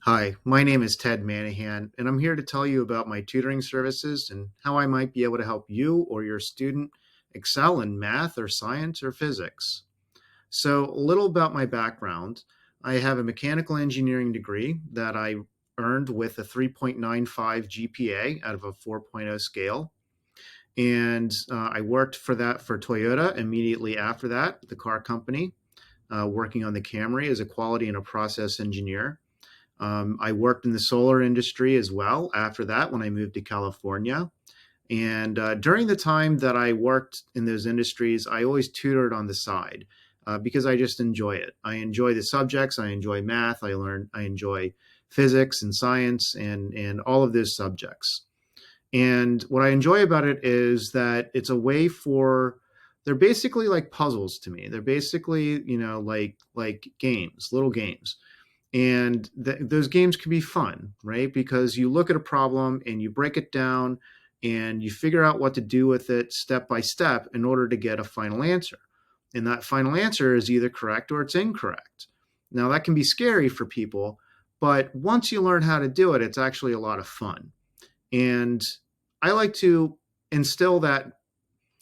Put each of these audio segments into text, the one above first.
Hi, my name is Ted Manahan, and I'm here to tell you about my tutoring services and how I might be able to help you or your student excel in math or science or physics. So, a little about my background. I have a mechanical engineering degree that I earned with a 3.95 GPA out of a 4.0 scale. And I worked for that for Toyota immediately after that, the car company, working on the Camry as a quality and a process engineer. I worked in the solar industry as well after that when I moved to California. And during the time that I worked in those industries, I always tutored on the side because I just enjoy it. I enjoy the subjects. I enjoy math. I enjoy physics and science and all of those subjects. And what I enjoy about it is that it's a way for they're basically like puzzles to me. They're basically, like games, little games and those games can be fun, right? Because you look at a problem and you break it down and you figure out what to do with it step by step in order to get a final answer. And that final answer is either correct or it's incorrect. Now, that can be scary for people, but once you learn how to do it, it's actually a lot of fun. And I like to instill that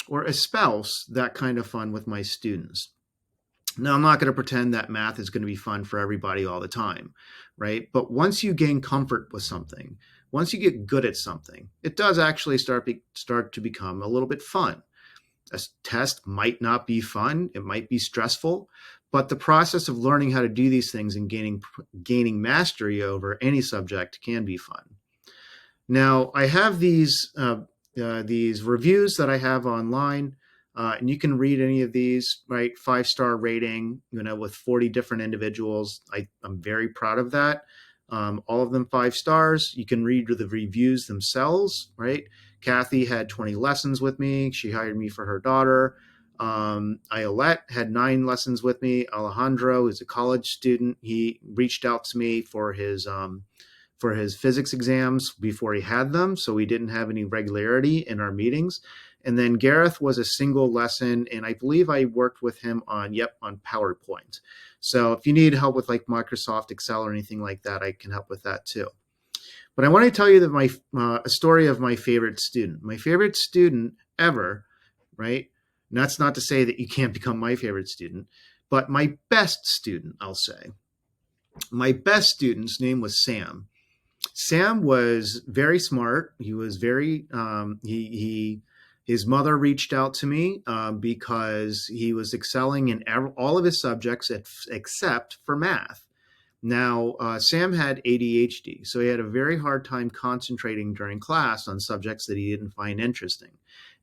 or espouse that kind of fun with my students. Now, I'm not going to pretend that math is going to be fun for everybody all the time, right? But once you gain comfort with something, once you get good at something, it does actually start to become a little bit fun. A test might not be fun, it might be stressful, but the process of learning how to do these things and gaining mastery over any subject can be fun. Now, I have these reviews that I have online, and you can read any of these. Right, 5-star rating, with 40 different individuals. I'm very proud of that. All of them 5 stars. You can read the reviews themselves. Right, Kathy had 20 lessons with me. She hired me for her daughter. Iolette had 9 lessons with me. Alejandro is a college student. He reached out to me for his physics exams before he had them, so we didn't have any regularity in our meetings. And then Gareth was a single lesson, and I believe I worked with him on PowerPoint. So if you need help with like Microsoft Excel or anything like that, I can help with that too. But I want to tell you that a story of my favorite student. My favorite student ever, right? And that's not to say that you can't become my favorite student, but my best student, I'll say. My best student's name was Sam. Sam was very smart. He was very his mother reached out to me because he was excelling in all of his subjects except for math. Now, Sam had ADHD, so he had a very hard time concentrating during class on subjects that he didn't find interesting.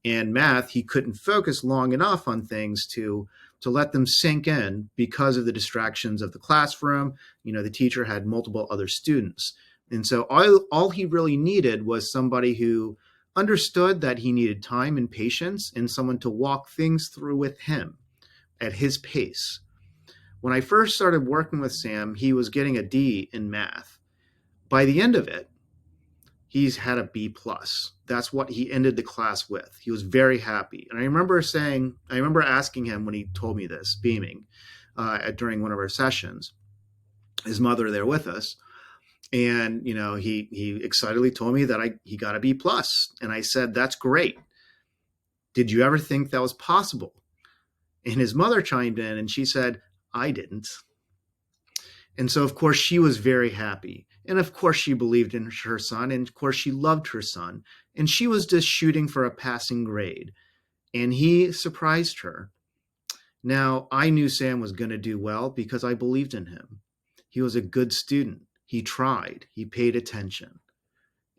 And math, he couldn't focus long enough on things to let them sink in because of the distractions of the classroom. The teacher had multiple other students. And so all he really needed was somebody who understood that he needed time and patience and someone to walk things through with him at his pace. When I first started working with Sam, he was getting a D in math. By the end of it, he's had a B plus. That's what he ended the class with. He was very happy. And I remember asking him when he told me this, beaming, during one of our sessions, his mother there with us. And he excitedly told me that he got a B plus, and I said, "That's great. Did you ever think that was possible?" And his mother chimed in, and she said, "I didn't." And so, of course, she was very happy, and of course, she believed in her son, and of course, she loved her son, and she was just shooting for a passing grade, and he surprised her. Now, I knew Sam was going to do well because I believed in him. He was a good student. He tried, he paid attention.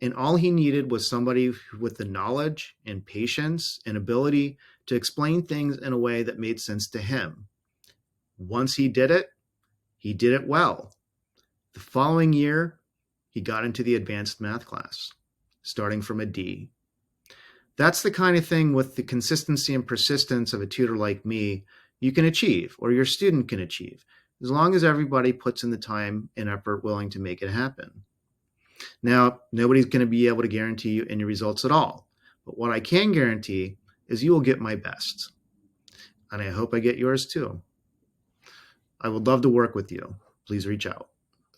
And all he needed was somebody with the knowledge and patience and ability to explain things in a way that made sense to him. Once he did it well. The following year, he got into the advanced math class, starting from a D. That's the kind of thing with the consistency and persistence of a tutor like me you can achieve, or your student can achieve, as long as everybody puts in the time and effort willing to make it happen. Now, nobody's going to be able to guarantee you any results at all, but what I can guarantee is you will get my best. And I hope I get yours too. I would love to work with you. Please reach out.